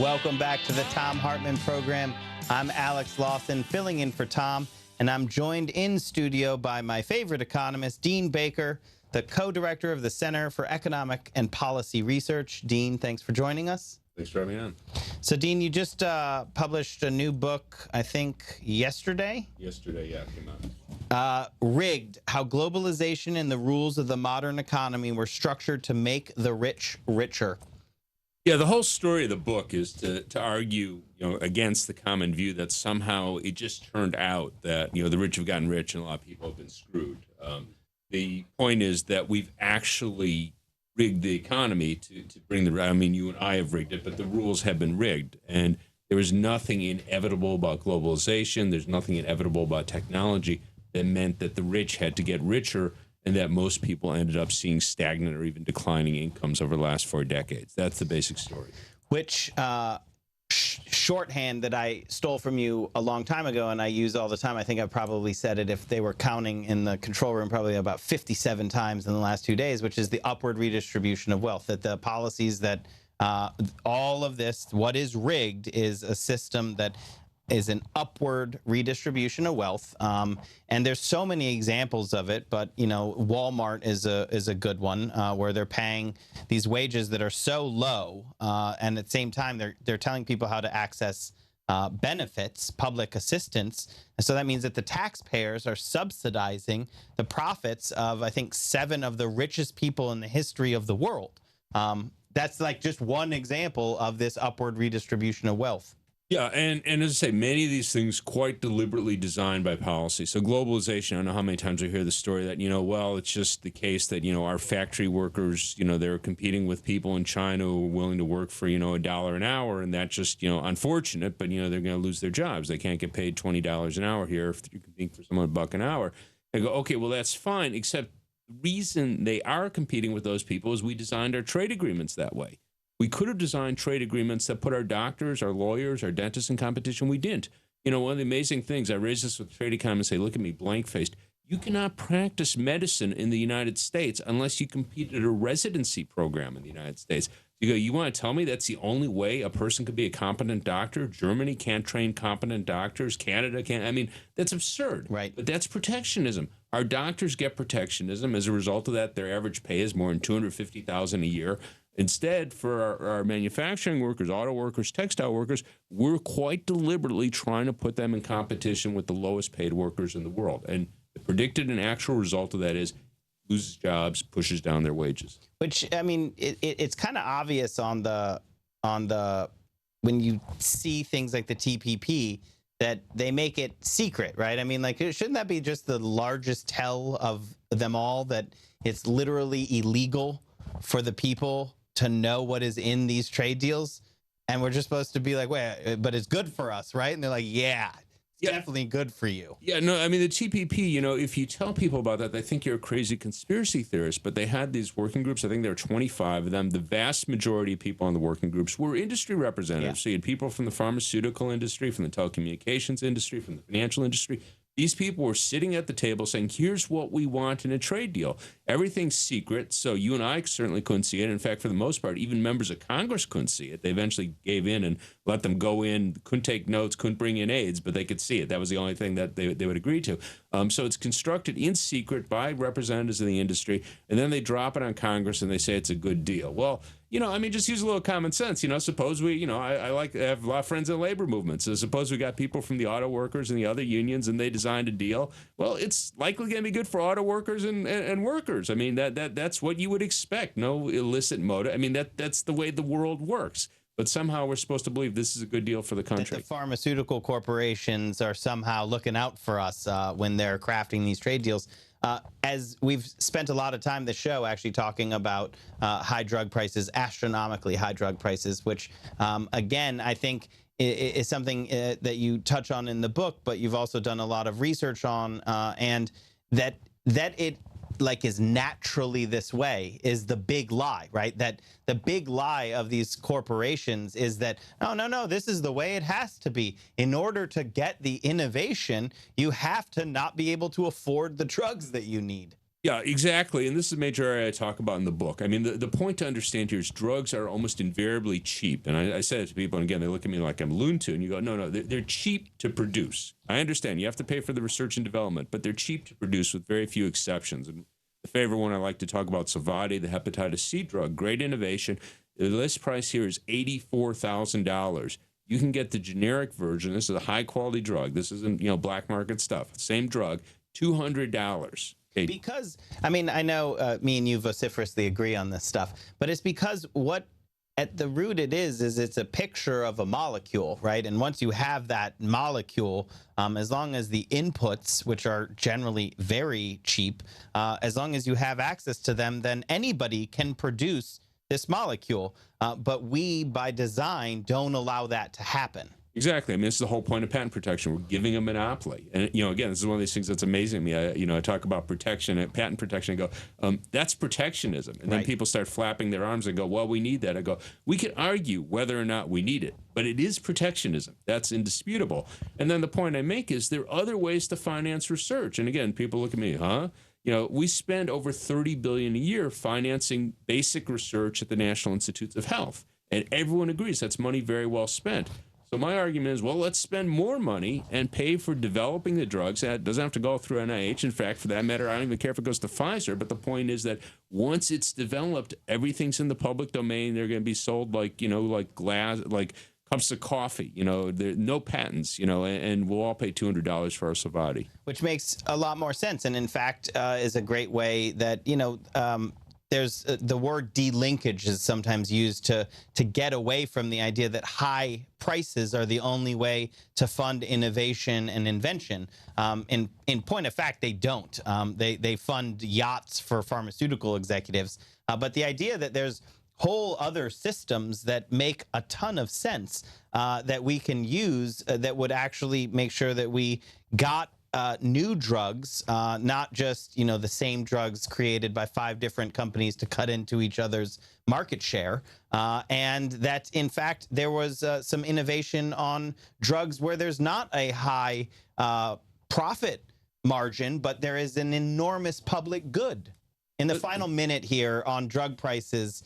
Welcome back to the Thom Hartmann program. I'm Alex Lawson, filling in for Thom, and I'm joined in studio by my favorite economist, Dean Baker, the co-director of the Center for Economic and Policy Research. Dean, thanks for joining us. Thanks for having me on. So, Dean, you just published a new book, I think, yesterday? Yesterday, yeah, it came out. Rigged, How Globalization and the Rules of the Modern Economy Were Structured to Make the Rich Richer. Yeah, the whole story of the book is to argue, against the common view that somehow it just turned out that, the rich have gotten rich and a lot of people have been screwed. The point is that we've actually rigged the economy to bring you and I have rigged it, but the rules have been rigged. And there is nothing inevitable about globalization. There's nothing inevitable about technology that meant that the rich had to get richer and that most people ended up seeing stagnant or even declining incomes over the last 4 decades. That's the basic story. Which shorthand that I stole from you a long time ago and I use all the time. I think I've probably said it, if they were counting in the control room, probably about 57 times in the last 2 days, which is the upward redistribution of wealth, that the policies that all of this, what is rigged, is a system that is an upward redistribution of wealth, and there's so many examples of it. But Walmart is a good one, where they're paying these wages that are so low, and at the same time they're telling people how to access benefits, public assistance, and so that means that the taxpayers are subsidizing the profits of, I think, 7 of the richest people in the history of the world. That's like just one example of this upward redistribution of wealth. Yeah, and as I say, many of these things quite deliberately designed by policy. So globalization, I don't know how many times I hear the story that, it's just the case that, our factory workers, they're competing with people in China who are willing to work for, $1 an hour. And that's just, unfortunate, but, they're going to lose their jobs. They can't get paid $20 an hour here if you're competing for someone $1 an hour. They go, okay, well, that's fine, except the reason they are competing with those people is we designed our trade agreements that way. We could have designed trade agreements that put our doctors, our lawyers, our dentists in competition. We didn't. One of the amazing things, I raise this with trade economists, say, look at me, blank-faced. You cannot practice medicine in the United States unless you compete at a residency program in the United States. You go, you want to tell me that's the only way a person could be a competent doctor? Germany can't train competent doctors. Canada can't. That's absurd. Right. But that's protectionism. Our doctors get protectionism. As a result of that, their average pay is more than $250,000 a year. Instead, for our manufacturing workers, auto workers, textile workers, we're quite deliberately trying to put them in competition with the lowest paid workers in the world. And the predicted and actual result of that is loses jobs, pushes down their wages. Which, it's kind of obvious on the when you see things like the TPP that they make it secret, right? Shouldn't that be just the largest tell of them all, that it's literally illegal for the people to know what is in these trade deals? And we're just supposed to be like, wait, but it's good for us, right? And they're like, yeah, it's definitely good for you. Yeah, no, the TPP, if you tell people about that, they think you're a crazy conspiracy theorist. But they had these working groups. I think there were 25 of them. The vast majority of people on the working groups were industry representatives. Yeah. So you had people from the pharmaceutical industry, from the telecommunications industry, from the financial industry. These people were sitting at the table saying, here's what we want in a trade deal. Everything's secret, so you and I certainly couldn't see it. In fact, for the most part, even members of Congress couldn't see it. They eventually gave in and let them go in, couldn't take notes, couldn't bring in aides, but they could see it. That was the only thing that they would agree to. So it's constructed in secret by representatives of the industry, and then they drop it on Congress and they say it's a good deal. Well, just use a little common sense. Suppose we, I have a lot of friends in the labor movement. So suppose we got people from the auto workers and the other unions and they designed a deal. Well, it's likely going to be good for auto workers and workers. That's what you would expect. No illicit motive. That's the way the world works. But somehow we're supposed to believe this is a good deal for the country. That the pharmaceutical corporations are somehow looking out for us when they're crafting these trade deals. As we've spent a lot of time this show actually talking about high drug prices, astronomically high drug prices, which, again, I think is something that you touch on in the book, but you've also done a lot of research on, and that it is naturally this way is the big lie, right? That the big lie of these corporations is that, no, this is the way it has to be. In order to get the innovation, you have to not be able to afford the drugs that you need. Yeah, exactly. And this is a major area I talk about in the book. I mean, the point to understand here is drugs are almost invariably cheap. And I say it to people, and again, they look at me like I'm loon to, and you go, no, they're cheap to produce. I understand you have to pay for the research and development, but they're cheap to produce with very few exceptions. And the favorite one I like to talk about, Sovaldi, the hepatitis C drug, great innovation. The list price here is $84,000. You can get the generic version. This is a high-quality drug. This isn't, black market stuff. Same drug, $200. Because, I mean, I know me and you vociferously agree on this stuff, but it's because what at the root it is it's a picture of a molecule, right? And once you have that molecule, as long as the inputs, which are generally very cheap, as long as you have access to them, then anybody can produce this molecule. But we, by design, don't allow that to happen. Exactly. I mean, this is the whole point of patent protection. We're giving a monopoly. And, again, this is one of these things that's amazing to me. I talk about protection and patent protection and go, that's protectionism. And then people start flapping their arms and go, well, we need that. I go, we could argue whether or not we need it, but it is protectionism. That's indisputable. And then the point I make is there are other ways to finance research. And again, people look at me, we spend over $30 billion a year financing basic research at the National Institutes of Health. And everyone agrees that's money very well spent. So my argument is, well, let's spend more money and pay for developing the drugs. That doesn't have to go through NIH. In fact, for that matter, I don't even care if it goes to Pfizer. But the point is that once it's developed, everything's in the public domain. They're going to be sold like glass, like cups of coffee. There no patents. And we'll all pay $200 for our Sovaldi. Which makes a lot more sense, and in fact is a great way that there's the word delinkage is sometimes used to get away from the idea that high prices are the only way to fund innovation and invention. In point of fact, they don't. They fund yachts for pharmaceutical executives. But the idea that there's whole other systems that make a ton of sense that we can use that would actually make sure that we got new drugs, not just, the same drugs created by 5 different companies to cut into each other's market share. And that, in fact, there was some innovation on drugs where there's not a high profit margin, but there is an enormous public good. In the final minute here on drug prices,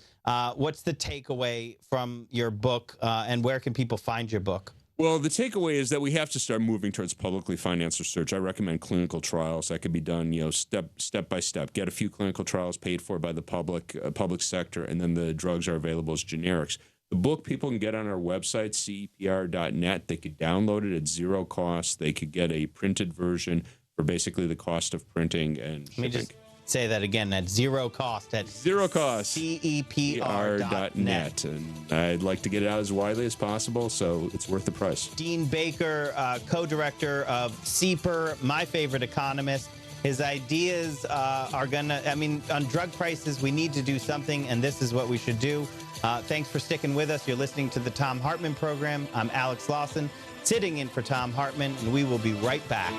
what's the takeaway from your book, and where can people find your book? Well, the takeaway is that we have to start moving towards publicly financed research. I recommend clinical trials that could be done, step by step. Get a few clinical trials paid for by the public sector, and then the drugs are available as generics. The book people can get on our website, cepr.net. They could download it at zero cost. They could get a printed version for basically the cost of printing and shipping. Let me just say that again, at zero cost. At zero cost. CEPR.net. And I'd like to get it out as widely as possible, so it's worth the price. Dean Baker, co-director of CEPR, my favorite economist. His ideas are on drug prices, we need to do something, and this is what we should do. Thanks for sticking with us. You're listening to the Thom Hartmann program. I'm Alex Lawson, sitting in for Thom Hartmann, and we will be right back.